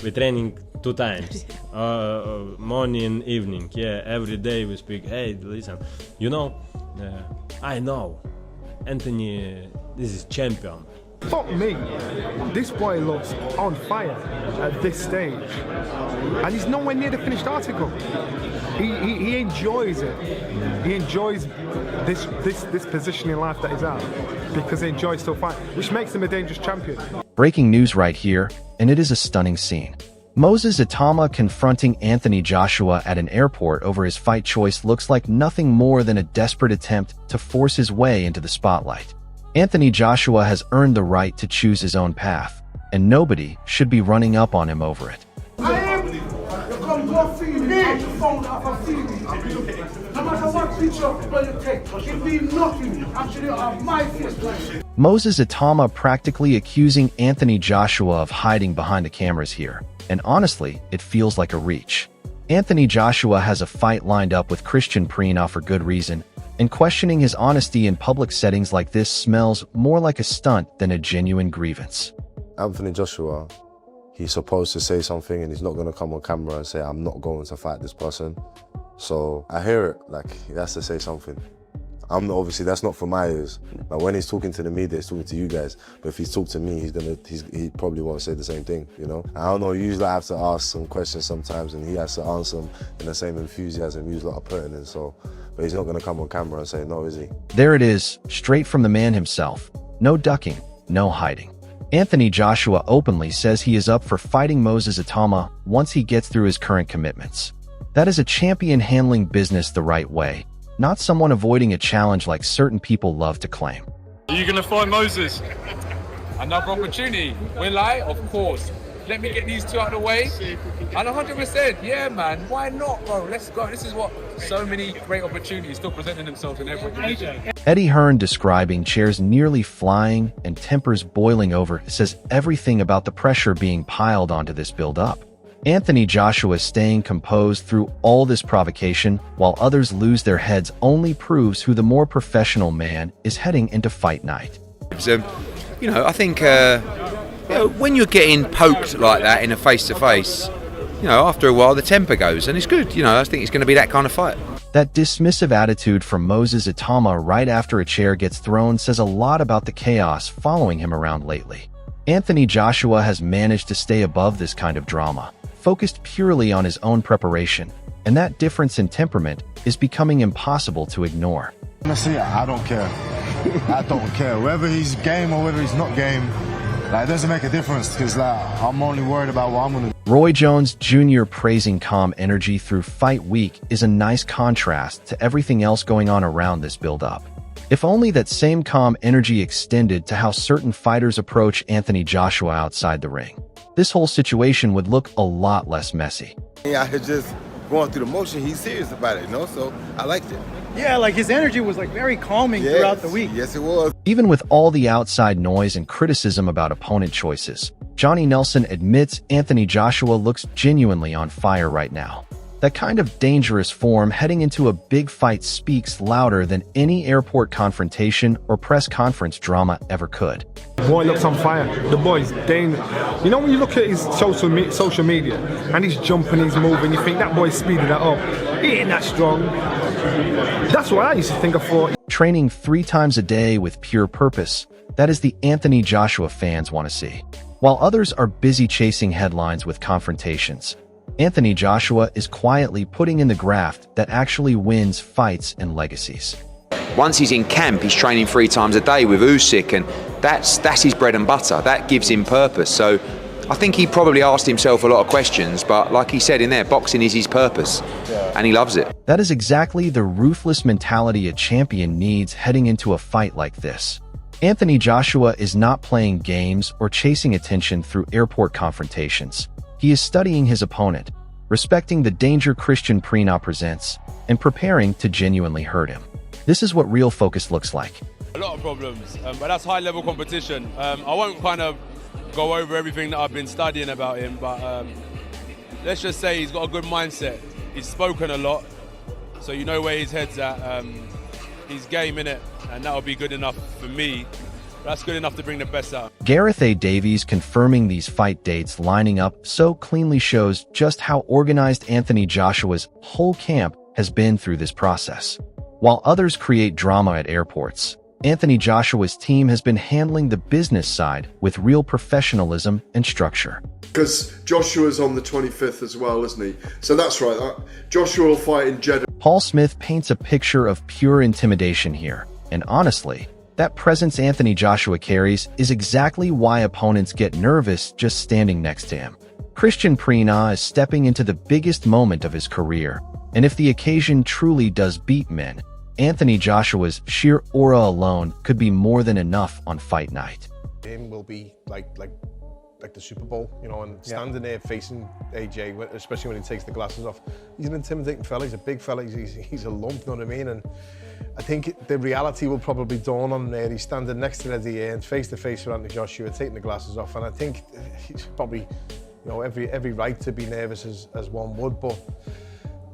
we training 2 times, morning and evening. Yeah, every day we speak. Hey, listen, you know, I know, Anthony, this is champion. Fuck me, this boy looks on fire at this stage, and he's nowhere near the finished article. He enjoys it. He enjoys this position in life that he's at because he enjoys still fighting, which makes him a dangerous champion. Breaking news right here, and it is a stunning scene. Moses Itauma confronting Anthony Joshua at an airport over his fight choice looks like nothing more than a desperate attempt to force his way into the spotlight. Anthony Joshua has earned the right to choose his own path, and nobody should be running up on him over it. Moses Itauma practically accusing Anthony Joshua of hiding behind the cameras here, and honestly, it feels like a reach. Anthony Joshua has a fight lined up with Kristian Prenga for good reason, and questioning his honesty in public settings like this smells more like a stunt than a genuine grievance. Anthony Joshua, he's supposed to say something and he's not going to come on camera and say, I'm not going to fight this person. So I hear it, like he has to say something. Obviously that's not for my ears. But when he's talking to the media, he's talking to you guys. But if he's talking to me, he probably won't say the same thing, you know? I don't know, usually I have to ask some questions sometimes and he has to answer them in the same enthusiasm usually I put in. So, but he's not gonna come on camera and say no, is he? There it is, straight from the man himself. No ducking, no hiding. Anthony Joshua openly says he is up for fighting Moses Itauma once he gets through his current commitments. That is a champion handling business the right way, not someone avoiding a challenge like certain people love to claim. Are you going to fight Moses? Another opportunity. Will I? Of course. Let me get these 2 out of the way. And 100%, yeah, man. Why not, bro? Let's go. This is what so many great opportunities still presenting themselves in every division. Eddie Hearn, describing chairs nearly flying and tempers boiling over, says everything about the pressure being piled onto this build-up. Anthony Joshua staying composed through all this provocation while others lose their heads only proves who the more professional man is heading into fight night. You know, I think when you're getting poked like that in a face-to-face, you know, after a while the temper goes and it's good. You know, I think it's going to be that kind of fight. That dismissive attitude from Moses Itauma right after a chair gets thrown says a lot about the chaos following him around lately. Anthony Joshua has managed to stay above this kind of drama, focused purely on his own preparation, and that difference in temperament is becoming impossible to ignore. Honestly, I don't care. I don't care. Whether he's game or whether he's not game, it doesn't make a difference because I'm only worried about what I'm going to do. Roy Jones Jr. praising calm energy through fight week is a nice contrast to everything else going on around this build-up. If only that same calm energy extended to how certain fighters approach Anthony Joshua outside the ring. This whole situation would look a lot less messy. Yeah, I just going through the motion, he's serious about it, you know, so I liked it. Yeah, like his energy was very calming throughout the week. Yes, it was. Even with all the outside noise and criticism about opponent choices, Johnny Nelson admits Anthony Joshua looks genuinely on fire right now. That kind of dangerous form heading into a big fight speaks louder than any airport confrontation or press conference drama ever could. The boy looks on fire. The boy's dangerous. You know when you look at his social media and he's jumping, he's moving, you think that boy's speeding that up. He ain't that strong. That's what I used to think of for. Training 3 times a day with pure purpose, that is the Anthony Joshua fans want to see. While others are busy chasing headlines with confrontations, Anthony Joshua is quietly putting in the graft that actually wins fights and legacies. Once he's in camp, he's training 3 times a day with Usyk, and that's his bread and butter. That gives him purpose. So I think he probably asked himself a lot of questions, but like he said in there, boxing is his purpose, and he loves it. That is exactly the ruthless mentality a champion needs heading into a fight like this. Anthony Joshua is not playing games or chasing attention through airport confrontations. He is studying his opponent, respecting the danger Kristian Prenga presents, and preparing to genuinely hurt him. This is what real focus looks like. A lot of problems, but that's high-level competition. I won't kind of go over everything that I've been studying about him, but let's just say he's got a good mindset. He's spoken a lot, so you know where his head's at. He's game in it, and that'll be good enough for me. that's good enough to bring the best out. Gareth A. Davies confirming these fight dates lining up so cleanly shows just how organized Anthony Joshua's whole camp has been through this process. While others create drama at airports, Anthony Joshua's team has been handling the business side with real professionalism and structure. Because Joshua's on the 25th as well, isn't he? So that's right, Joshua will fight in Jeddah. Paul Smith paints a picture of pure intimidation here, and honestly, that presence Anthony Joshua carries is exactly why opponents get nervous just standing next to him. Kristian Prenga is stepping into the biggest moment of his career, and if the occasion truly does beat men, Anthony Joshua's sheer aura alone could be more than enough on fight night. Him will be like the Super Bowl, you know, and standing there facing AJ, especially when he takes the glasses off. He's an intimidating fella, he's a big fella, he's a lump, you know what I mean? And I think the reality will probably dawn on him there. He's standing next to Eddie and face to face with Anthony Joshua, taking the glasses off, and I think he's probably, you know, every right to be nervous as one would, but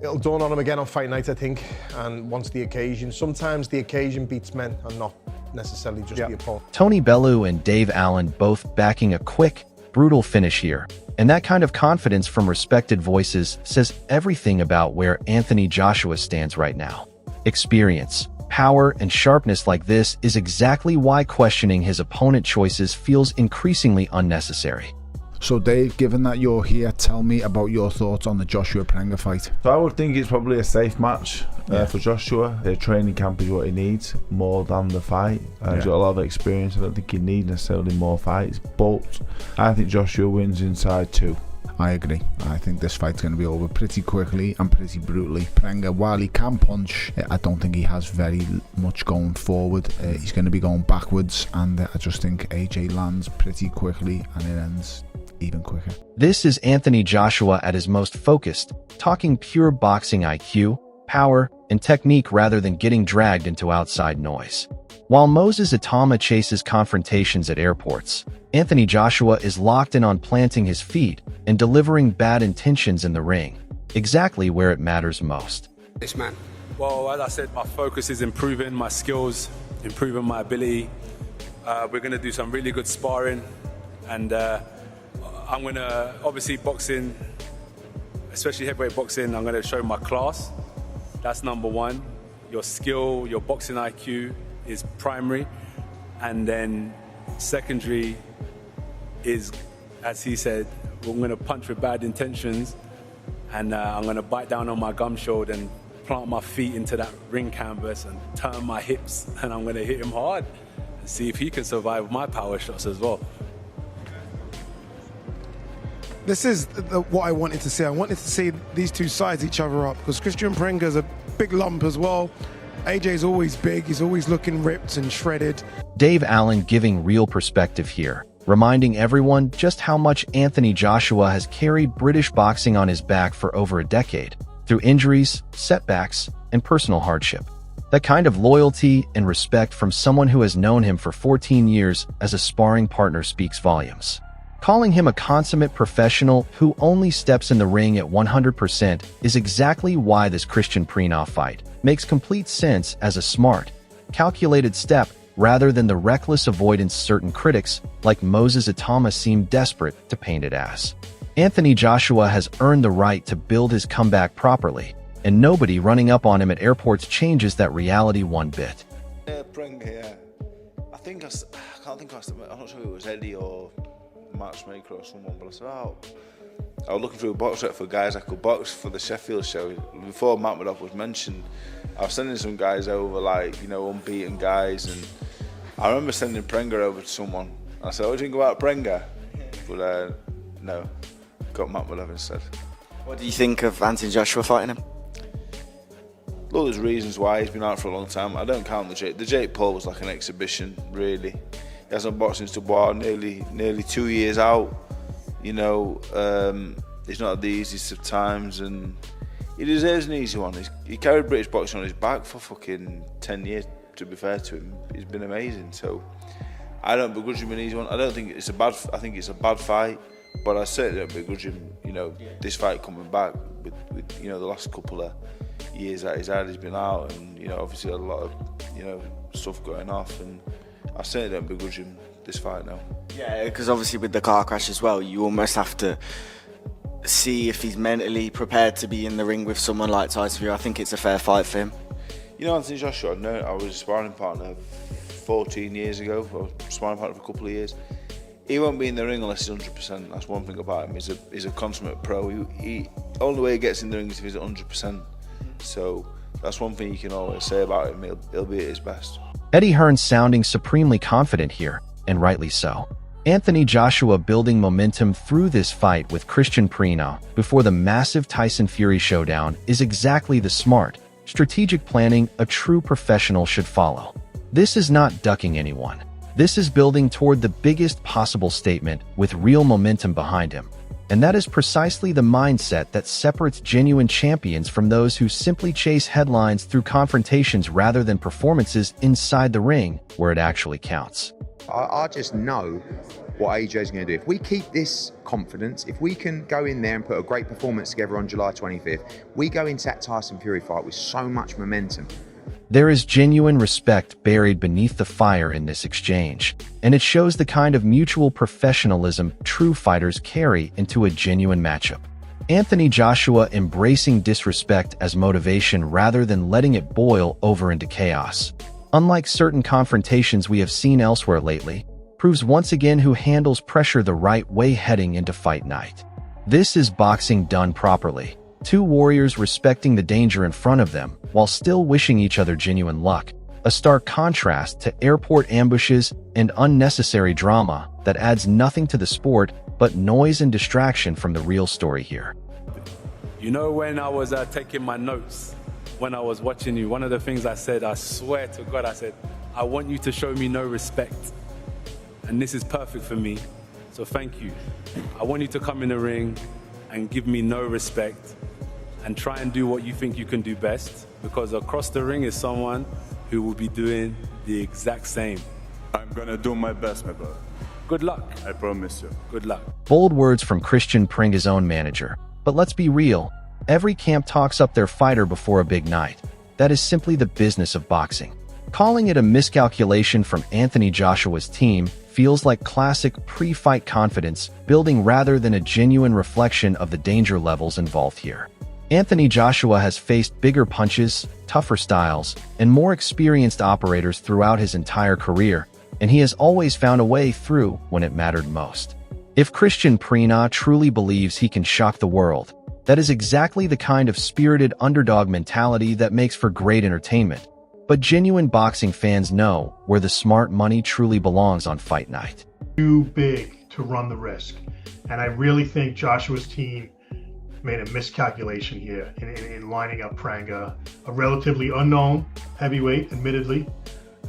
it'll dawn on him again on fight night, I think, and once the occasion. Sometimes the occasion beats men and not necessarily just the opponent. Tony Bellew and Dave Allen both backing a quick, brutal finish here, and that kind of confidence from respected voices says everything about where Anthony Joshua stands right now. Experience, power, and sharpness like this is exactly why questioning his opponent choices feels increasingly unnecessary. So Dave, given that you're here, tell me about your thoughts on the Joshua Prenga fight. So I would think it's probably a safe match for Joshua. The training camp is what he needs more than the fight. He's got a lot of experience. I don't think he needs necessarily more fights, but I think Joshua wins inside 2. I agree. I think this fight's going to be over pretty quickly and pretty brutally. Prenga, while he can punch, I don't think he has very much going forward. He's going to be going backwards, and I just think AJ lands pretty quickly and it ends even quicker. This is Anthony Joshua at his most focused, talking pure boxing IQ, power, and technique rather than getting dragged into outside noise. While Moses Itauma chases confrontations at airports, Anthony Joshua is locked in on planting his feet and delivering bad intentions in the ring, exactly where it matters most. This man. Well, as I said, my focus is improving my skills, improving my ability. We're going to do some really good sparring, and I'm going to, obviously boxing, especially heavyweight boxing, I'm going to show my class. That's number one. Your skill, your boxing IQ is primary. And then secondary is, as he said, I'm going to punch with bad intentions, and I'm going to bite down on my gum shield and plant my feet into that ring canvas and turn my hips, and I'm going to hit him hard and see if he can survive my power shots as well. This is what I wanted to see. I wanted to see these two size each other up, because Kristian Prenga's a big lump as well. AJ's always big, he's always looking ripped and shredded. Dave Allen giving real perspective here, reminding everyone just how much Anthony Joshua has carried British boxing on his back for over a decade, through injuries, setbacks, and personal hardship. That kind of loyalty and respect from someone who has known him for 14 years as a sparring partner speaks volumes. Calling him a consummate professional who only steps in the ring at 100% is exactly why this Kristian Prenga fight makes complete sense as a smart, calculated step rather than the reckless avoidance certain critics like Moses Itauma seem desperate to paint it as. Anthony Joshua has earned the right to build his comeback properly, and nobody running up on him at airports changes that reality one bit. Prenga, I can't think I'm not sure if it was Eddie or matchmaker or someone, but I said, I was looking through a box set for guys I could box for the Sheffield show. Before Matmadov was mentioned, I was sending some guys over, like, you know, unbeaten guys, and I remember sending Prenga over to someone. I said, what do you think about Prenga? But no, got Matmadov instead. What do you think of Anthony Joshua fighting him? Look, there's reasons why. He's been out for a long time. I don't count the Jake Paul was like an exhibition, really. He hasn't boxed since Dubois, nearly 2 years out. You know, he's not had the easiest of times, and he deserves an easy one. He carried British boxing on his back for fucking 10 years, to be fair to him. He's been amazing, so I don't begrudge him an easy one. I think it's a bad fight, but I certainly don't begrudge him, you know, this fight coming back with you know, the last couple of years that he's been out, and, you know, obviously a lot of, you know, stuff going off, and I certainly don't begrudge him this fight now. Yeah, because obviously with the car crash as well, you almost have to see if he's mentally prepared to be in the ring with someone like Tyson Fury. I think it's a fair fight for him. You know, Anthony Joshua, I was a sparring partner 14 years ago, or sparring partner for a couple of years. He won't be in the ring unless he's 100%. That's one thing about him. He's a consummate pro. He only way he gets in the ring is if he's 100%. So that's one thing you can always say about him. He'll be at his best. Eddie Hearn's sounding supremely confident here, and rightly so. Anthony Joshua building momentum through this fight with Kristian Prenga before the massive Tyson Fury showdown is exactly the smart, strategic planning a true professional should follow. This is not ducking anyone. This is building toward the biggest possible statement with real momentum behind him. And that is precisely the mindset that separates genuine champions from those who simply chase headlines through confrontations rather than performances inside the ring where it actually counts. I just know what AJ's going to do. If we keep this confidence, if we can go in there and put a great performance together on July 25th, we go into that Tyson Fury fight with so much momentum. There is genuine respect buried beneath the fire in this exchange, and it shows the kind of mutual professionalism true fighters carry into a genuine matchup. Anthony Joshua embracing disrespect as motivation rather than letting it boil over into chaos. Unlike certain confrontations we have seen elsewhere lately, proves once again who handles pressure the right way heading into fight night. This is boxing done properly. Two warriors respecting the danger in front of them while still wishing each other genuine luck. A stark contrast to airport ambushes and unnecessary drama that adds nothing to the sport but noise and distraction from the real story here. You know, when I was taking my notes, when I was watching you, one of the things I said, I swear to God, I said, I want you to show me no respect. And this is perfect for me, so thank you. I want you to come in the ring and give me no respect and try and do what you think you can do best, because across the ring is someone who will be doing the exact same. I'm gonna do my best, my brother. Good luck. I promise you. Good luck. Bold words from Kristian Prenga's own manager. But let's be real. Every camp talks up their fighter before a big night. That is simply the business of boxing. Calling it a miscalculation from Anthony Joshua's team feels like classic pre-fight confidence building rather than a genuine reflection of the danger levels involved here. Anthony Joshua has faced bigger punches, tougher styles, and more experienced operators throughout his entire career, and he has always found a way through when it mattered most. If Kristian Prenga truly believes he can shock the world, that is exactly the kind of spirited underdog mentality that makes for great entertainment. But genuine boxing fans know where the smart money truly belongs on fight night. Too big to run the risk. And I really think Joshua's team made a miscalculation here in lining up Prenga, a relatively unknown heavyweight, admittedly,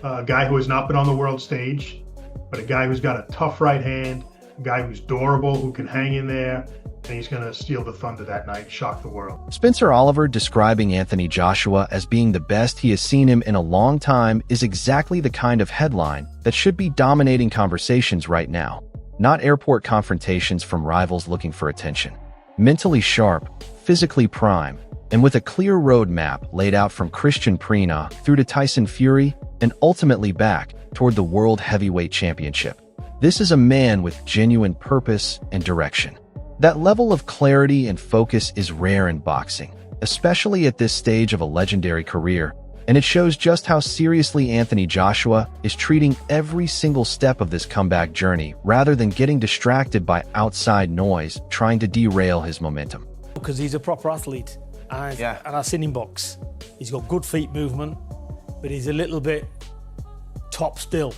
a guy who has not been on the world stage, but a guy who's got a tough right hand, a guy who's durable, who can hang in there, and he's going to steal the thunder that night, shock the world. Spencer Oliver describing Anthony Joshua as being the best he has seen him in a long time is exactly the kind of headline that should be dominating conversations right now, not airport confrontations from rivals looking for attention. Mentally sharp, physically prime, and with a clear roadmap laid out from Kristian Prenga through to Tyson Fury and ultimately back toward the World Heavyweight Championship. This is a man with genuine purpose and direction. That level of clarity and focus is rare in boxing, especially at this stage of a legendary career, and it shows just how seriously Anthony Joshua is treating every single step of this comeback journey rather than getting distracted by outside noise trying to derail his momentum. Because he's a proper athlete, and I've seen him box. He's got good feet movement, but he's a little bit top still.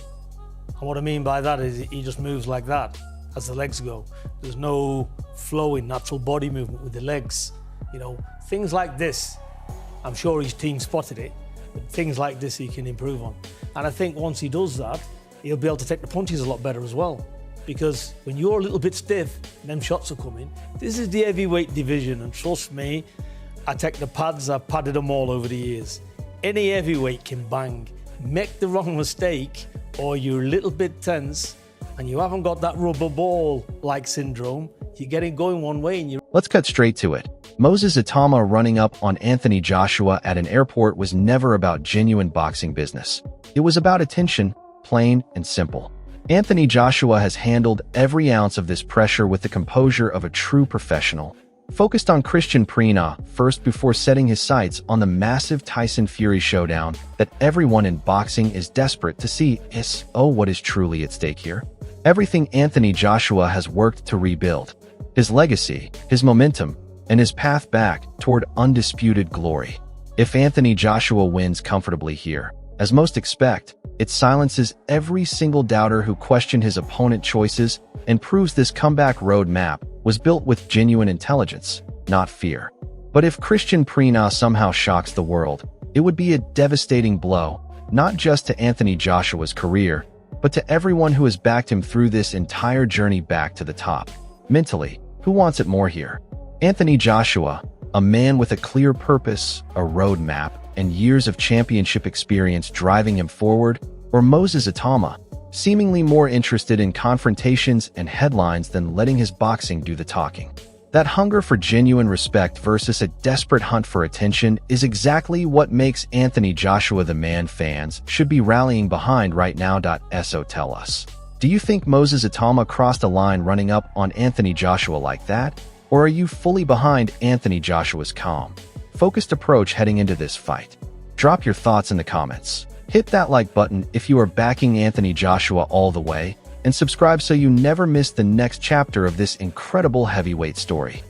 And what I mean by that is he just moves like that as the legs go. There's no flowing natural body movement with the legs. You know, things like this, I'm sure his team spotted it, but things like this he can improve on. And I think once he does that, he'll be able to take the punches a lot better as well. Because when you're a little bit stiff and them shots are coming, this is the heavyweight division, and trust me, I take the pads, I've padded them all over the years. Any heavyweight can bang. Make the wrong mistake, or you're a little bit tense, and you haven't got that rubber ball-like syndrome, you're getting going one way and you... Let's cut straight to it. Moses Itauma running up on Anthony Joshua at an airport was never about genuine boxing business. It was about attention, plain and simple. Anthony Joshua has handled every ounce of this pressure with the composure of a true professional, focused on Kristian Prenga first before setting his sights on the massive Tyson Fury showdown that everyone in boxing is desperate to see. What is truly at stake here? Everything Anthony Joshua has worked to rebuild. His legacy, his momentum, and his path back toward undisputed glory. If Anthony Joshua wins comfortably here, as most expect, it silences every single doubter who questioned his opponent choices and proves this comeback roadmap was built with genuine intelligence, not fear. But if Kristian Prenga somehow shocks the world, it would be a devastating blow, not just to Anthony Joshua's career, but to everyone who has backed him through this entire journey back to the top. Mentally, who wants it more here? Anthony Joshua, a man with a clear purpose, a roadmap, and years of championship experience driving him forward, or Moses Itauma, seemingly more interested in confrontations and headlines than letting his boxing do the talking. That hunger for genuine respect versus a desperate hunt for attention is exactly what makes Anthony Joshua the man fans should be rallying behind right now. So tell us, do you think Moses Itauma crossed a line running up on Anthony Joshua like that? Or are you fully behind Anthony Joshua's calm, focused approach heading into this fight? Drop your thoughts in the comments. Hit that like button if you are backing Anthony Joshua all the way, and subscribe so you never miss the next chapter of this incredible heavyweight story.